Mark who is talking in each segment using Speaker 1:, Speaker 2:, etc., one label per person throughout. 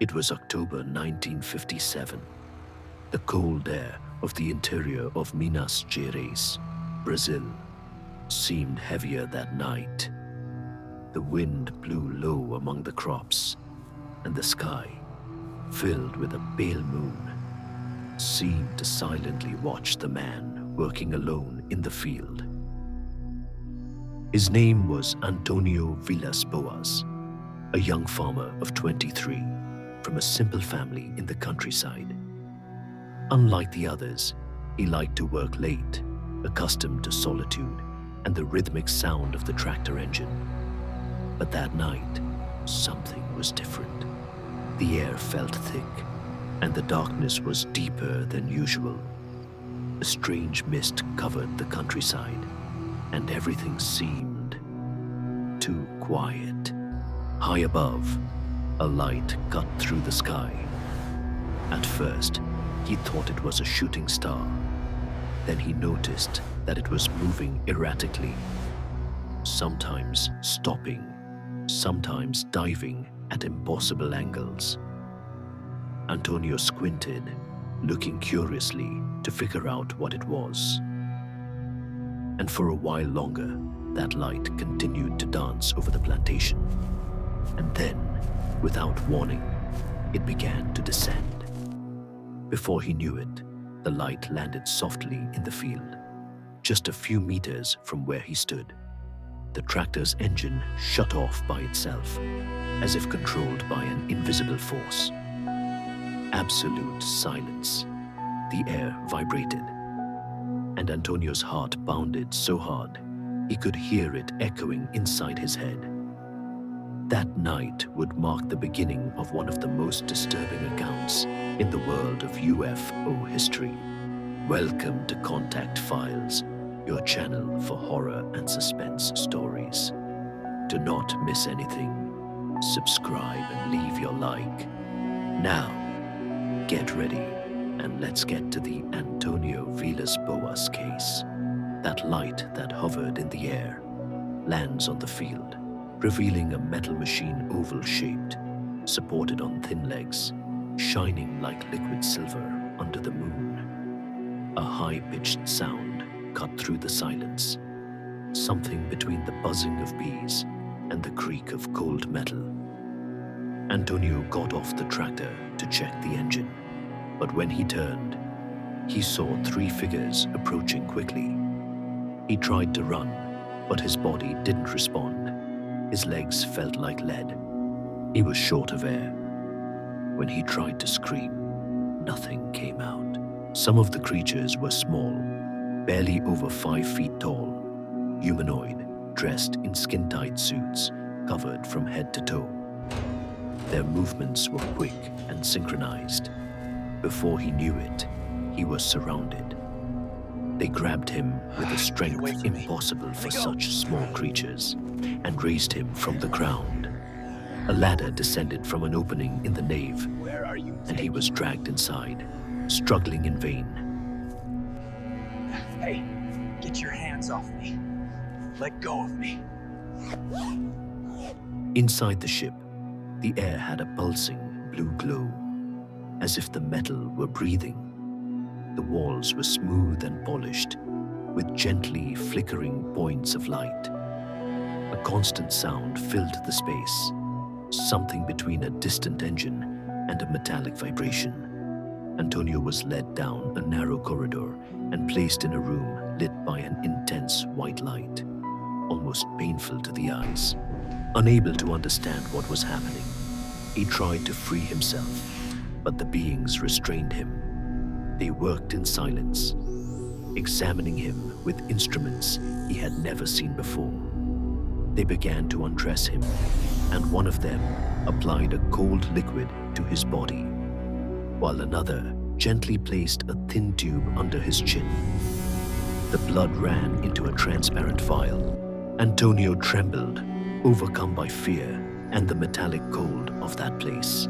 Speaker 1: It was October 1957. The cold air of the interior of Minas Gerais, Brazil, seemed heavier that night. The wind blew low among the crops, and the sky, filled with a pale moon, seemed to silently watch the man working alone in the field. His name was Antonio Villas Boas, a young farmer of 23 from a simple family in the countryside. Unlike the others, he liked to work late, accustomed to solitude and the rhythmic sound of the tractor engine. But that night, something was different. The air felt thick, and the darkness was deeper than usual. A strange mist covered the countryside, and everything seemed too quiet. High above, a light cut through the sky. At first, he thought it was a shooting star. Then he noticed that it was moving erratically, sometimes stopping, sometimes diving at impossible angles. Antonio squinted, looking curiously to figure out what it was. And for a while longer, that light continued to dance over the plantation. And then, without warning, it began to descend. Before he knew it, the light landed softly in the field, just a few meters from where he stood. The tractor's engine shut off by itself, as if controlled by an invisible force. Absolute silence. The air vibrated, and Antonio's heart pounded so hard he could hear it echoing inside his head. That night would mark the beginning of one of the most disturbing accounts in the world of UFO history. Welcome to Contact Files, your channel for horror and suspense stories. Do not miss anything. Subscribe and leave your like. Now, get ready and let's get to the Antonio Villas Boas case. That light that hovered in the air lands on the field, revealing a metal machine oval-shaped, supported on thin legs, shining like liquid silver under the moon. A high-pitched sound cut through the silence, something between the buzzing of bees and the creak of cold metal. Antonio got off the tractor to check the engine, but when he turned, he saw 3 figures approaching quickly. He tried to run, but his body didn't respond. His legs felt like lead. He was short of air. When he tried to scream, nothing came out. Some of the creatures were small, barely over 5 feet tall, humanoid, dressed in skin-tight suits, covered from head to toe. Their movements were quick and synchronized. Before he knew it, he was surrounded. They grabbed him with a strength impossible for such small creatures and raised him from the ground. A ladder descended from an opening in the nave, and he was dragged inside, struggling in vain.
Speaker 2: Hey, get your hands off me. Let go of me.
Speaker 1: Inside the ship, the air had a pulsing blue glow, as if the metal were breathing. The walls were smooth and polished, with gently flickering points of light. A constant sound filled the space, something between a distant engine and a metallic vibration. Antonio was led down a narrow corridor and placed in a room lit by an intense white light, almost painful to the eyes. Unable to understand what was happening, he tried to free himself, but the beings restrained him. They worked in silence, examining him with instruments he had never seen before. They began to undress him, and one of them applied a cold liquid to his body, while another gently placed a thin tube under his chin. The blood ran into a transparent vial. Antonio trembled, overcome by fear and the metallic cold of that place.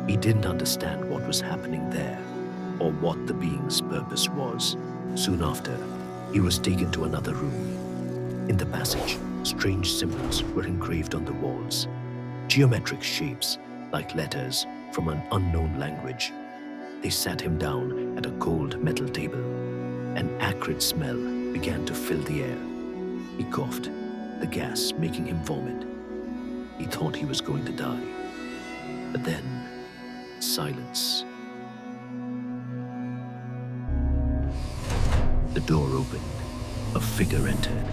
Speaker 1: He didn't understand what was happening there, or what the being's purpose was. Soon after, he was taken to another room. In the passage, strange symbols were engraved on the walls. Geometric shapes, like letters from an unknown language. They sat him down at a cold metal table. An acrid smell began to fill the air. He coughed, the gas making him vomit. He thought he was going to die. But then, silence. The door opened. A figure entered.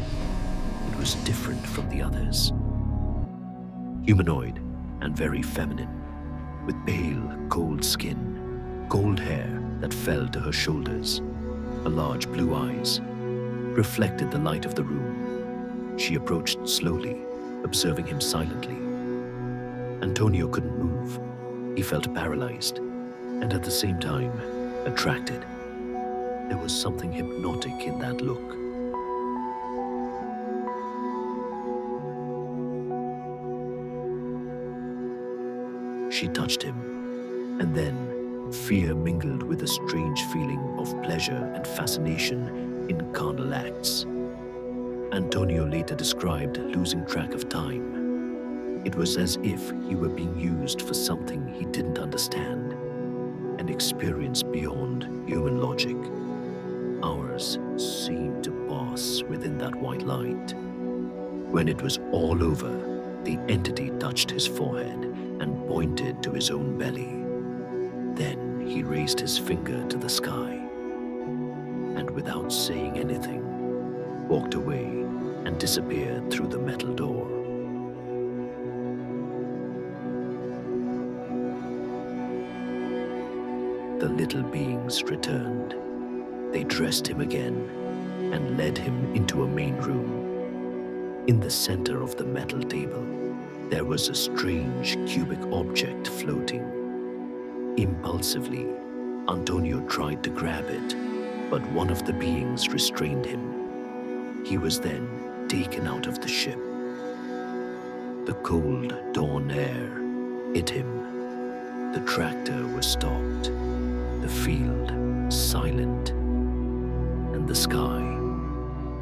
Speaker 1: It was different from the others. Humanoid and very feminine, with pale, cold skin, gold hair that fell to her shoulders, her large blue eyes reflected the light of the room. She approached slowly, observing him silently. Antonio couldn't move. He felt paralyzed, and at the same time, attracted. There was something hypnotic in that look. She touched him, and then fear mingled with a strange feeling of pleasure and fascination in carnal acts. Antonio later described losing track of time. It was as if he were being used for something he didn't understand, an experience beyond human logic. Hours seemed to pass within that white light. When it was all over, the entity touched his forehead and pointed to his own belly. Then he raised his finger to the sky, and without saying anything, walked away and disappeared through the metal door. The little beings returned. They dressed him again and led him into a main room. In the center of the metal table, there was a strange cubic object floating. Impulsively, Antonio tried to grab it, but one of the beings restrained him. He was then taken out of the ship. The cold dawn air hit him. The tractor was stopped. The field silent. And the sky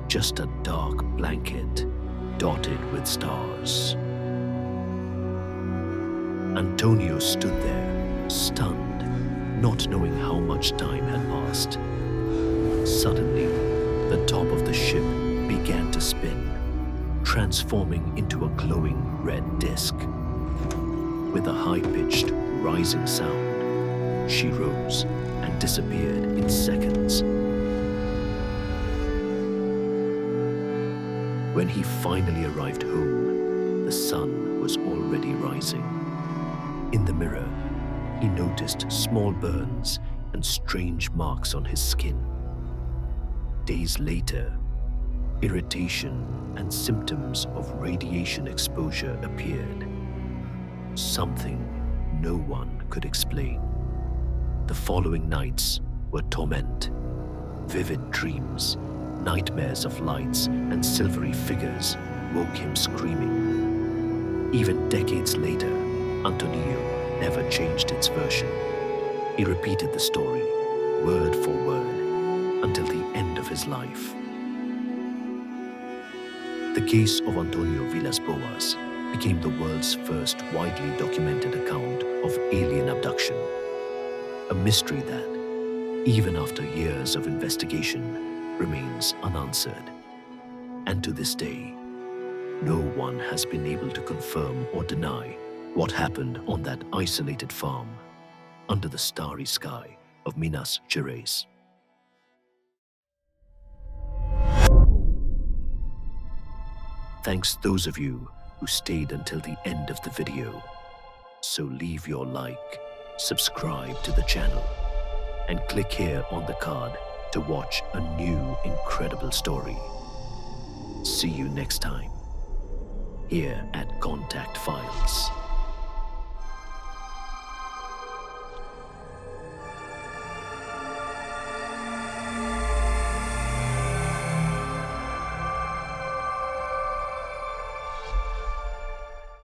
Speaker 1: just a dark blanket dotted with stars. Antonio stood there, stunned, not knowing how much time had passed. Suddenly, the top of the ship began to spin, transforming into a glowing red disk. With a high-pitched, rising sound, she rose and disappeared in seconds. When he finally arrived home, the sun was already rising. In the mirror, he noticed small burns and strange marks on his skin. Days later, irritation and symptoms of radiation exposure appeared. Something no one could explain. The following nights were torment. Vivid dreams, nightmares of lights and silvery figures woke him screaming. Even decades later, Antonio never changed its version. He repeated the story, word for word, until the end of his life. The case of Antonio Villas Boas became the world's first widely documented account of alien abduction. A mystery that, even after years of investigation, remains unanswered. And to this day, no one has been able to confirm or deny what happened on that isolated farm under the starry sky of Minas Gerais. Thanks those of you who stayed until the end of the video. So leave your like, subscribe to the channel, and click here on the card to watch a new incredible story. See you next time, here at Contact Files.